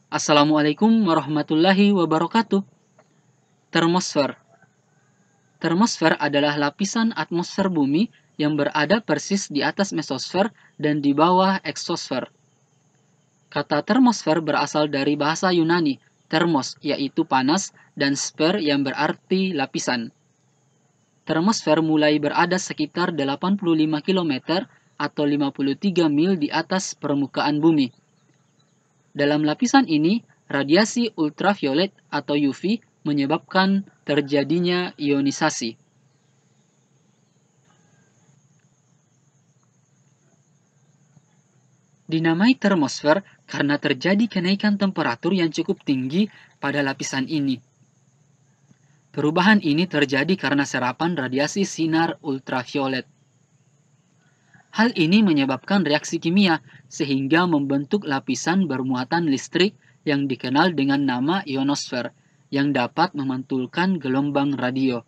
Assalamualaikum warahmatullahi wabarakatuh. Termosfer. Termosfer adalah lapisan atmosfer bumi yang berada persis di atas mesosfer dan di bawah eksosfer. Kata termosfer berasal dari bahasa Yunani, thermos yaitu panas dan sfer yang berarti lapisan. Termosfer mulai berada sekitar 85 km atau 53 mil di atas permukaan bumi. Dalam lapisan ini, radiasi ultraviolet atau UV menyebabkan terjadinya ionisasi. Dinamai termosfer karena terjadi kenaikan temperatur yang cukup tinggi pada lapisan ini. Perubahan ini terjadi karena serapan radiasi sinar ultraviolet. Hal ini menyebabkan reaksi kimia sehingga membentuk lapisan bermuatan listrik yang dikenal dengan nama ionosfer yang dapat memantulkan gelombang radio.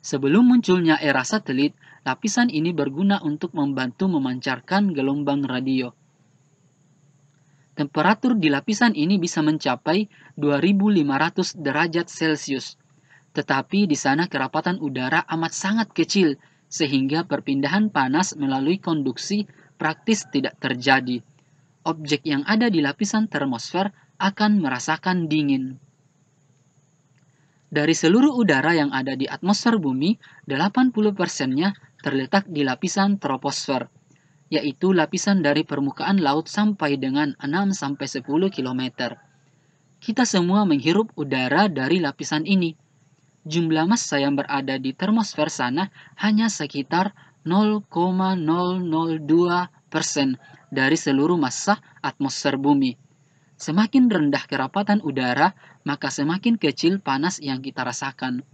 Sebelum munculnya era satelit, lapisan ini berguna untuk membantu memancarkan gelombang radio. Temperatur di lapisan ini bisa mencapai 2500 derajat Celcius. Tetapi di sana kerapatan udara amat sangat kecil sehingga perpindahan panas melalui konduksi praktis tidak terjadi. Objek yang ada di lapisan termosfer akan merasakan dingin. Dari seluruh udara yang ada di atmosfer bumi, 80%-nya terletak di lapisan troposfer, yaitu lapisan dari permukaan laut sampai dengan 6-10 km. Kita semua menghirup udara dari lapisan ini. Jumlah massa yang berada di termosfer sana hanya sekitar 0,002% dari seluruh massa atmosfer bumi. Semakin rendah kerapatan udara, maka semakin kecil panas yang kita rasakan.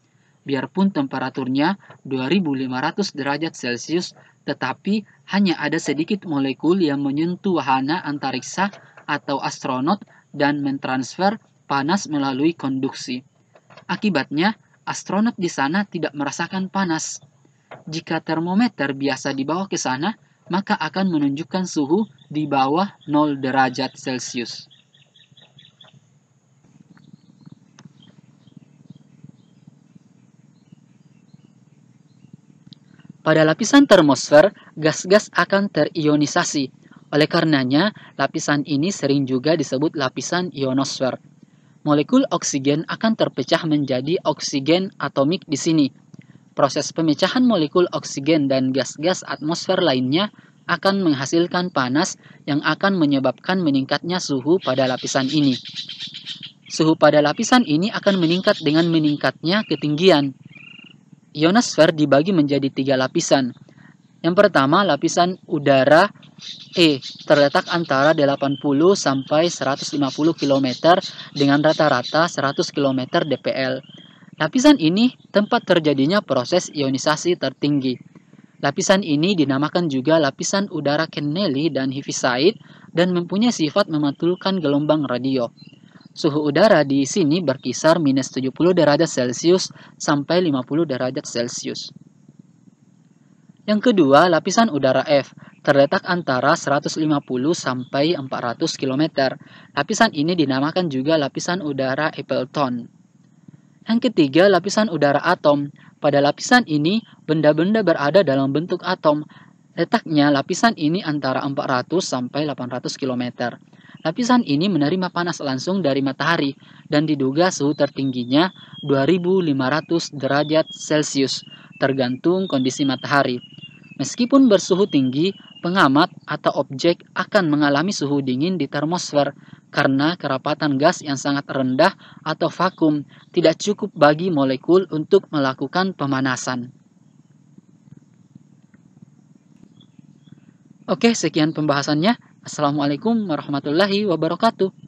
Biarpun temperaturnya 2500 derajat Celcius, tetapi hanya ada sedikit molekul yang menyentuh wahana antariksa atau astronot dan mentransfer panas melalui konduksi. Akibatnya, astronot di sana tidak merasakan panas. Jika termometer biasa dibawa ke sana, maka akan menunjukkan suhu di bawah 0 derajat Celcius. Pada lapisan termosfer, gas-gas akan terionisasi. Oleh karenanya, lapisan ini sering juga disebut lapisan ionosfer. Molekul oksigen akan terpecah menjadi oksigen atomik di sini. Proses pemecahan molekul oksigen dan gas-gas atmosfer lainnya akan menghasilkan panas yang akan menyebabkan meningkatnya suhu pada lapisan ini. Suhu pada lapisan ini akan meningkat dengan meningkatnya ketinggian. Ionosfer dibagi menjadi 3 lapisan. Yang pertama, lapisan udara E terletak antara 80 sampai 150 km dengan rata-rata 100 km dpl. Lapisan ini tempat terjadinya proses ionisasi tertinggi. Lapisan ini dinamakan juga lapisan udara Kennelly dan Heaviside dan mempunyai sifat memantulkan gelombang radio. Suhu udara di sini berkisar minus 70 derajat Celcius sampai 50 derajat Celcius. Yang kedua, lapisan udara F terletak antara 150 sampai 400 km. Lapisan ini dinamakan juga lapisan udara Appleton. Yang ketiga, lapisan udara atom. Pada lapisan ini, benda-benda berada dalam bentuk atom. Letaknya lapisan ini antara 400 sampai 800 km. Lapisan ini menerima panas langsung dari matahari dan diduga suhu tertingginya 2500 derajat Celcius, tergantung kondisi matahari. Meskipun bersuhu tinggi, pengamat atau objek akan mengalami suhu dingin di termosfer karena kerapatan gas yang sangat rendah atau vakum tidak cukup bagi molekul untuk melakukan pemanasan. Oke, sekian pembahasannya. Assalamualaikum warahmatullahi wabarakatuh.